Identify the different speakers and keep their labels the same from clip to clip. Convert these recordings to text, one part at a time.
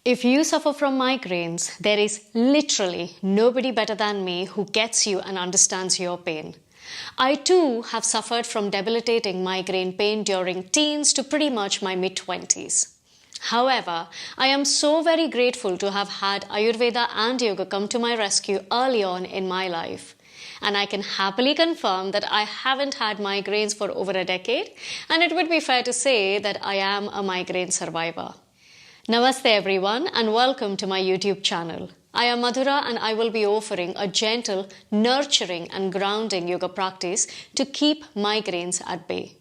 Speaker 1: If you suffer from migraines, there is literally nobody better than me who gets you and understands your pain. I too have suffered from debilitating migraine pain during teens to pretty much my mid-20s. However, I am so very grateful to have had Ayurveda and Yoga come to my rescue early on in my life. And I can happily confirm that I haven't had migraines for over a decade, and it would be fair to say that I am a migraine survivor. Namaste everyone and welcome to my YouTube channel. I am Madhura and I will be offering a gentle, nurturing and grounding yoga practice to keep migraines at bay.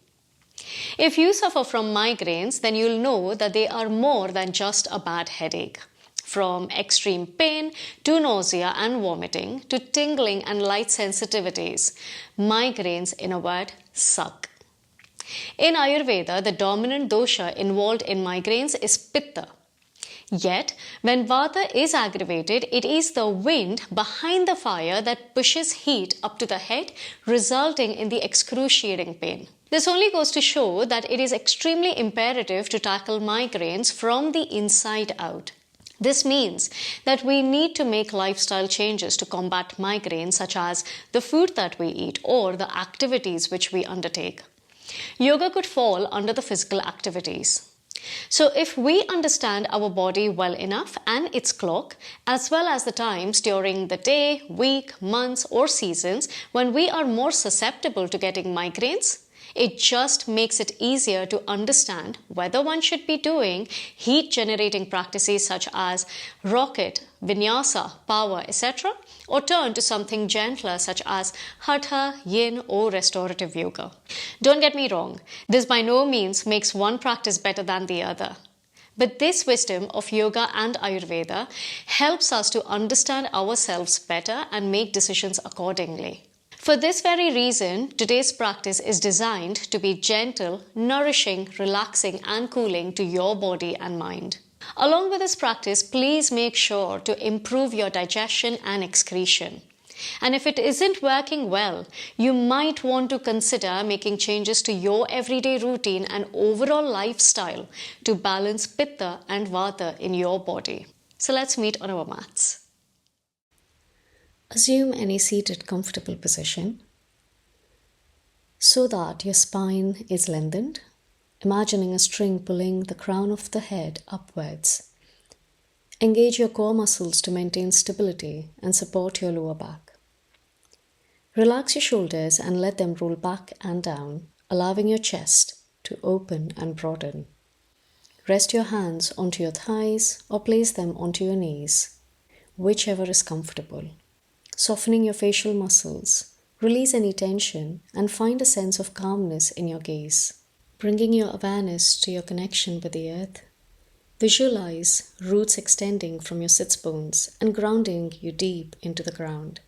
Speaker 1: If you suffer from migraines, then you'll know that they are more than just a bad headache. From extreme pain to nausea and vomiting to tingling and light sensitivities, migraines, in a word, suck. In Ayurveda, the dominant dosha involved in migraines is Pitta. Yet, when Vata is aggravated, it is the wind behind the fire that pushes heat up to the head, resulting in the excruciating pain. This only goes to show that it is extremely imperative to tackle migraines from the inside out. This means that we need to make lifestyle changes to combat migraines, such as the food that we eat or the activities which we undertake. Yoga could fall under the physical activities. So if we understand our body well enough and its clock, as well as the times during the day, week, months or seasons when we are more susceptible to getting migraines, it just makes it easier to understand whether one should be doing heat-generating practices such as rocket, vinyasa, power, etc. or turn to something gentler such as hatha, yin or restorative yoga. Don't get me wrong, this by no means makes one practice better than the other. But this wisdom of yoga and Ayurveda helps us to understand ourselves better and make decisions accordingly. For this very reason, today's practice is designed to be gentle, nourishing, relaxing and cooling to your body and mind. Along with this practice, please make sure to improve your digestion and excretion. And if it isn't working well, you might want to consider making changes to your everyday routine and overall lifestyle to balance Pitta and Vata in your body. So let's meet on our mats. Assume any seated comfortable position so that your spine is lengthened, imagining a string pulling the crown of the head upwards. Engage your core muscles to maintain stability and support your lower back. Relax your shoulders and let them roll back and down, allowing your chest to open and broaden. Rest your hands onto your thighs or place them onto your knees, whichever is comfortable. Softening your facial muscles, release any tension and find a sense of calmness in your gaze. Bringing your awareness to your connection with the earth. Visualize roots extending from your sits bones and grounding you deep into the ground.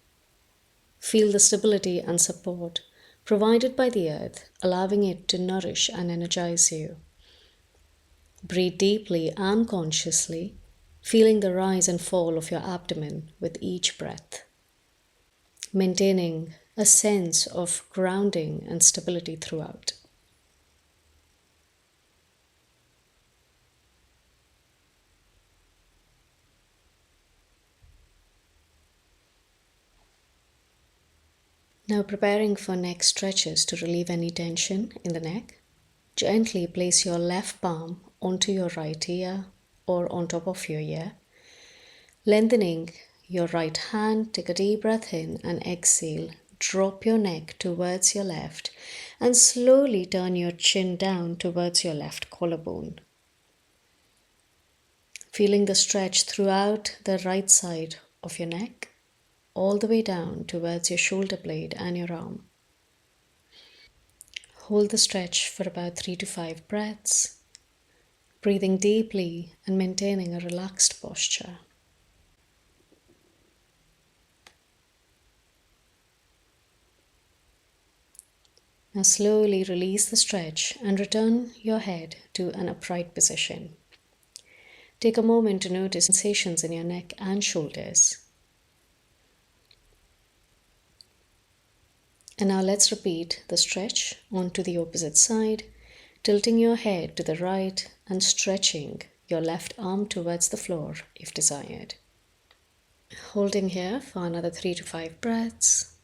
Speaker 1: Feel the stability and support provided by the earth, allowing it to nourish and energize you. Breathe deeply and consciously, feeling the rise and fall of your abdomen with each breath. Maintaining a sense of grounding and stability throughout. Now preparing for neck stretches to relieve any tension in the neck. Gently place your left palm onto your right ear or on top of your ear. Lengthening your right hand, take a deep breath in and exhale. Drop your neck towards your left and slowly turn your chin down towards your left collarbone. Feeling the stretch throughout the right side of your neck, all the way down towards your shoulder blade and your arm. Hold the stretch for about 3 to 5 breaths, breathing deeply and maintaining a relaxed posture. Now slowly release the stretch and return your head to an upright position. Take a moment to notice sensations in your neck and shoulders. And now let's repeat the stretch onto the opposite side, tilting your head to the right and stretching your left arm towards the floor if desired. Holding here for another 3 to 5 breaths.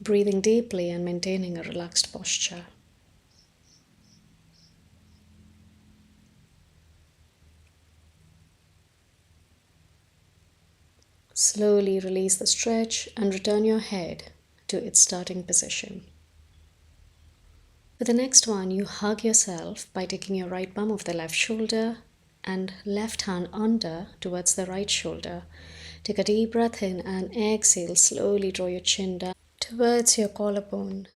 Speaker 1: Breathing deeply and maintaining a relaxed posture. Slowly release the stretch and return your head to its starting position. For the next one, you hug yourself by taking your right palm off the left shoulder and left hand under towards the right shoulder. Take a deep breath in and exhale. Slowly draw your chin down towards your collarbone.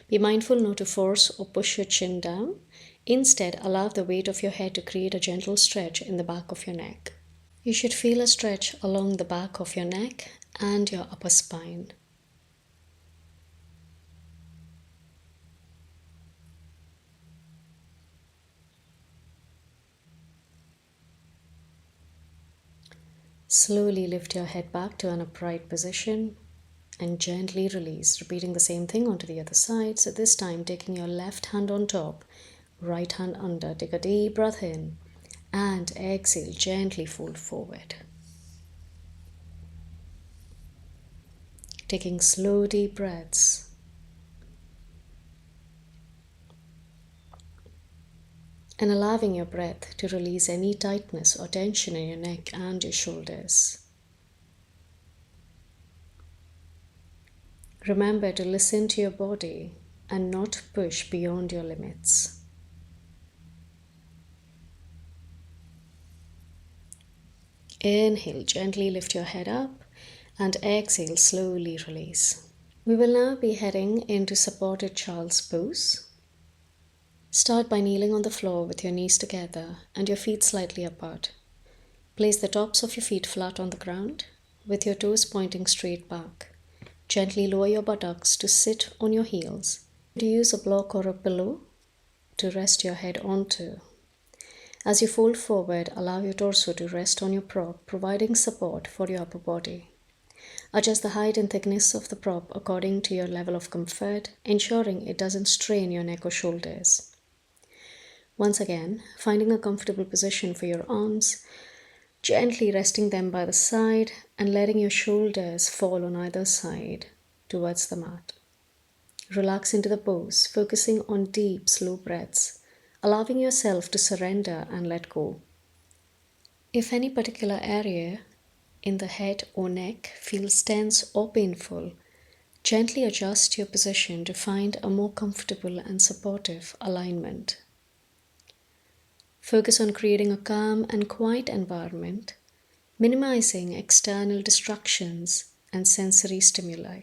Speaker 1: Be mindful not to force or push your chin down. Instead, allow the weight of your head to create a gentle stretch in the back of your neck. You should feel a stretch along the back of your neck and your upper spine. Slowly lift your head back to an upright position and gently release, repeating the same thing onto the other side. So this time taking your left hand on top, right hand under. Take a deep breath in and exhale, gently fold forward. Taking slow deep breaths. And allowing your breath to release any tightness or tension in your neck and your shoulders. Remember to listen to your body and not push beyond your limits. Inhale, gently lift your head up and exhale, slowly release. We will now be heading into supported child's pose. Start by kneeling on the floor with your knees together and your feet slightly apart. Place the tops of your feet flat on the ground with your toes pointing straight back. Gently lower your buttocks to sit on your heels. Use a block or a pillow to rest your head onto. As you fold forward, allow your torso to rest on your prop, providing support for your upper body. Adjust the height and thickness of the prop according to your level of comfort, ensuring it doesn't strain your neck or shoulders. Once again, finding a comfortable position for your arms, gently resting them by the side and letting your shoulders fall on either side towards the mat. Relax into the pose, focusing on deep, slow breaths, allowing yourself to surrender and let go. If any particular area in the head or neck feels tense or painful, gently adjust your position to find a more comfortable and supportive alignment. Focus on creating a calm and quiet environment, minimizing external distractions and sensory stimuli.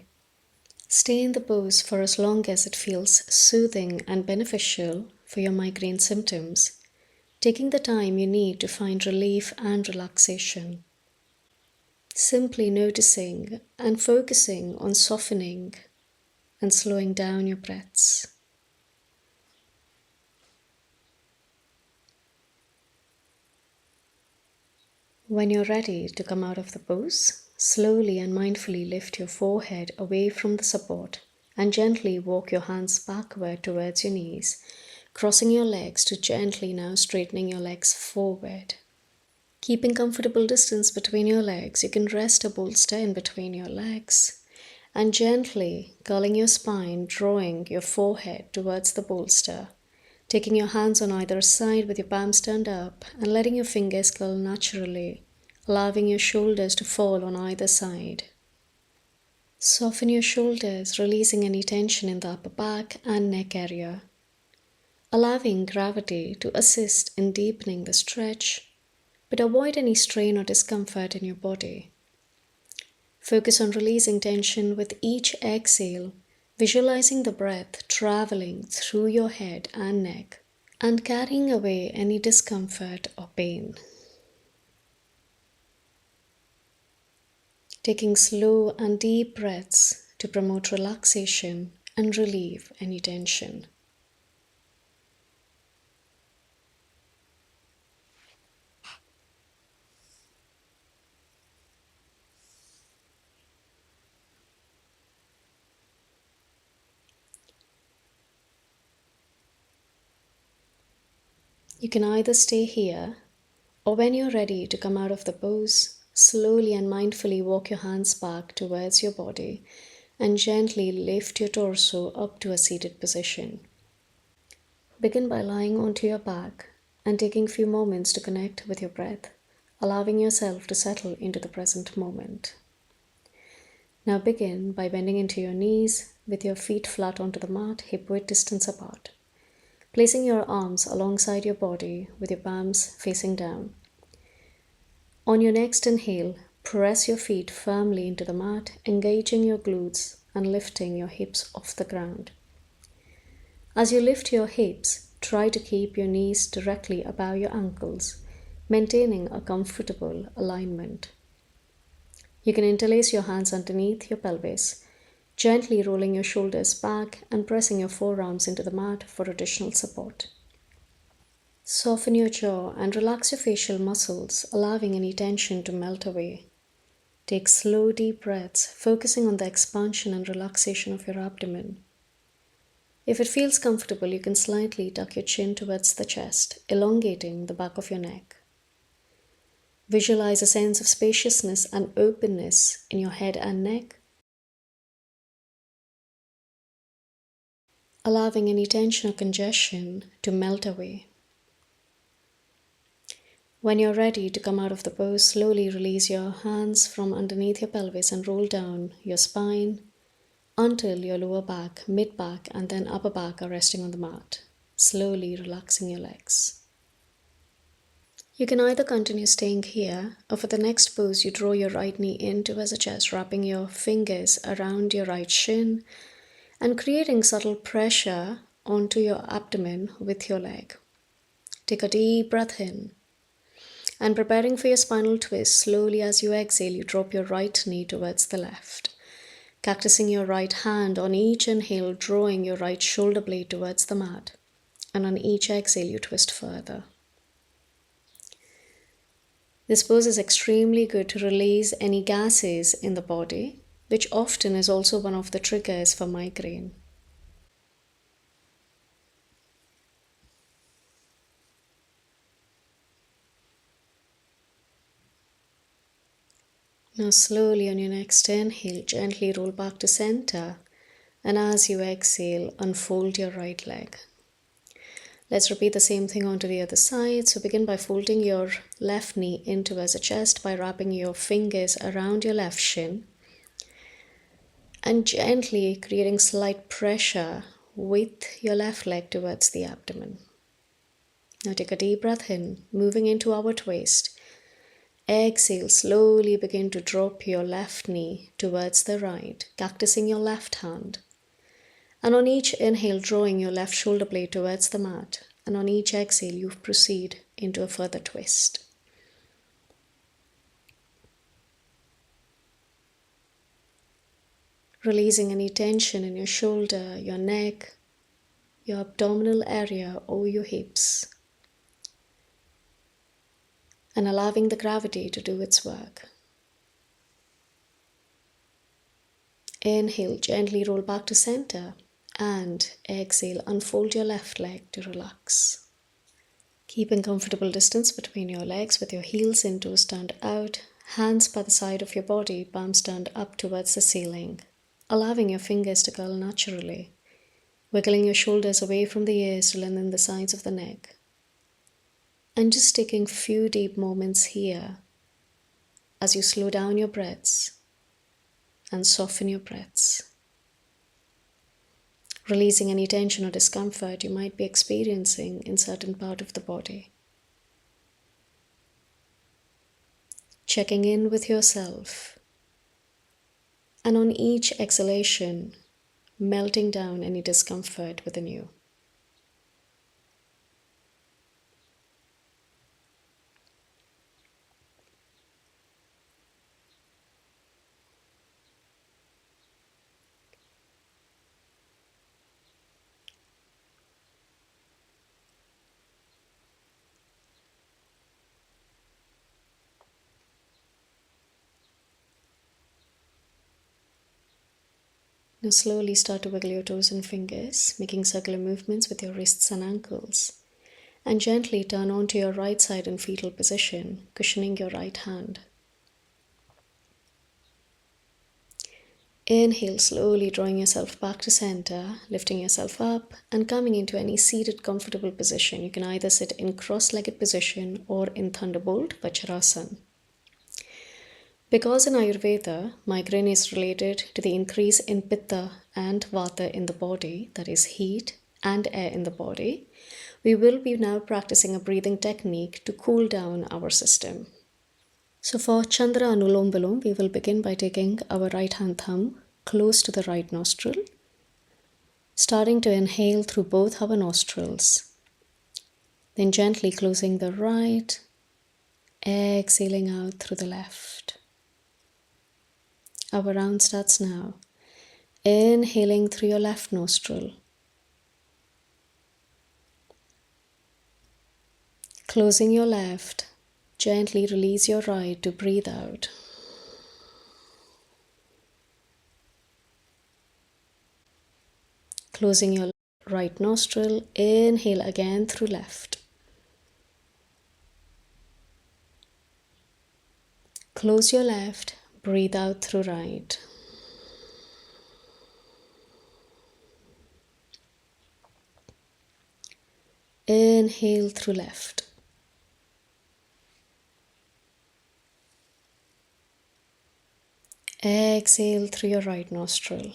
Speaker 1: Stay in the pose for as long as it feels soothing and beneficial for your migraine symptoms, taking the time you need to find relief and relaxation. Simply noticing and focusing on softening and slowing down your breaths. When you're ready to come out of the pose, slowly and mindfully lift your forehead away from the support and gently walk your hands backward towards your knees, crossing your legs to gently now straightening your legs forward. Keeping comfortable distance between your legs, you can rest a bolster in between your legs and gently curling your spine, drawing your forehead towards the bolster. Taking your hands on either side with your palms turned up and letting your fingers curl naturally, allowing your shoulders to fall on either side. Soften your shoulders, releasing any tension in the upper back and neck area, allowing gravity to assist in deepening the stretch, but avoid any strain or discomfort in your body. Focus on releasing tension with each exhale, visualizing the breath traveling through your head and neck and carrying away any discomfort or pain. Taking slow and deep breaths to promote relaxation and relieve any tension. You can either stay here, or when you're ready to come out of the pose, slowly and mindfully walk your hands back towards your body and gently lift your torso up to a seated position. Begin by lying onto your back and taking a few moments to connect with your breath, allowing yourself to settle into the present moment. Now begin by bending into your knees with your feet flat onto the mat, hip-width distance apart. Placing your arms alongside your body with your palms facing down. On your next inhale, press your feet firmly into the mat, engaging your glutes and lifting your hips off the ground. As you lift your hips, try to keep your knees directly above your ankles, maintaining a comfortable alignment. You can interlace your hands underneath your pelvis, gently rolling your shoulders back and pressing your forearms into the mat for additional support. Soften your jaw and relax your facial muscles, allowing any tension to melt away. Take slow, deep breaths, focusing on the expansion and relaxation of your abdomen. If it feels comfortable, you can slightly tuck your chin towards the chest, elongating the back of your neck. Visualize a sense of spaciousness and openness in your head and neck, allowing any tension or congestion to melt away. When you're ready to come out of the pose, slowly release your hands from underneath your pelvis and roll down your spine until your lower back, mid-back, and then upper back are resting on the mat, slowly relaxing your legs. You can either continue staying here, or for the next pose, you draw your right knee in towards the chest, wrapping your fingers around your right shin and creating subtle pressure onto your abdomen with your leg. Take a deep breath in. And preparing for your spinal twist, slowly as you exhale, you drop your right knee towards the left. Cactusing your right hand on each inhale, drawing your right shoulder blade towards the mat. And on each exhale, you twist further. This pose is extremely good to release any gases in the body, which often is also one of the triggers for migraine. Now slowly on your next inhale, gently roll back to center, and as you exhale, unfold your right leg. Let's repeat the same thing onto the other side. So begin by folding your left knee in towards the chest by wrapping your fingers around your left shin and gently creating slight pressure with your left leg towards the abdomen. Now take a deep breath in, moving into our twist. Exhale, slowly begin to drop your left knee towards the right, cactusing your left hand. And on each inhale, drawing your left shoulder blade towards the mat. And on each exhale, you proceed into a further twist. Releasing any tension in your shoulder, your neck, your abdominal area, or your hips. And allowing the gravity to do its work. Inhale, gently roll back to center. And exhale, unfold your left leg to relax. Keeping comfortable distance between your legs with your heels in, toes turned out, hands by the side of your body, palms turned up towards the ceiling, allowing your fingers to curl naturally, wiggling your shoulders away from the ears to lengthen the sides of the neck. And just taking a few deep moments here as you slow down your breaths and soften your breaths. Releasing any tension or discomfort you might be experiencing in certain part of the body. Checking in with yourself. And on each exhalation, melting down any discomfort within you. Now slowly start to wiggle your toes and fingers, making circular movements with your wrists and ankles. And gently turn onto your right side in fetal position, cushioning your right hand. Inhale, slowly drawing yourself back to center, lifting yourself up and coming into any seated comfortable position. You can either sit in cross-legged position or in Thunderbolt, Vajrasana. Because in Ayurveda, migraine is related to the increase in Pitta and Vata in the body, that is heat and air in the body, we will be now practicing a breathing technique to cool down our system. So for Chandra Anulom Vilom, we will begin by taking our right hand thumb close to the right nostril, starting to inhale through both our nostrils, then gently closing the right, exhaling out through the left. Our round starts now. Inhaling through your left nostril, closing your left, gently release your right to breathe out. Closing your right nostril, inhale again through left. Close your left, breathe out through right. Inhale through left. Exhale through your right nostril.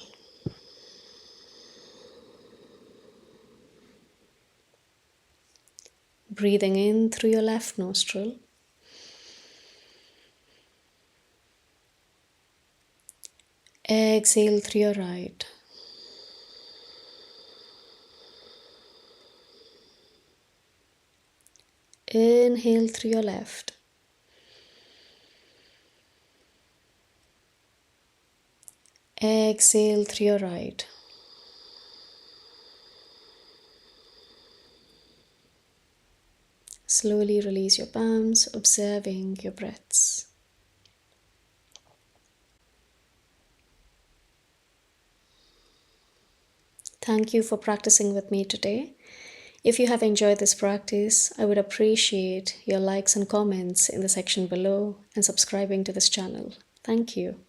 Speaker 1: Breathing in through your left nostril. Exhale through your right. Inhale through your left. Exhale through your right. Slowly release your palms, observing your breaths. Thank you for practicing with me today. If you have enjoyed this practice, I would appreciate your likes and comments in the section below and subscribing to this channel. Thank you.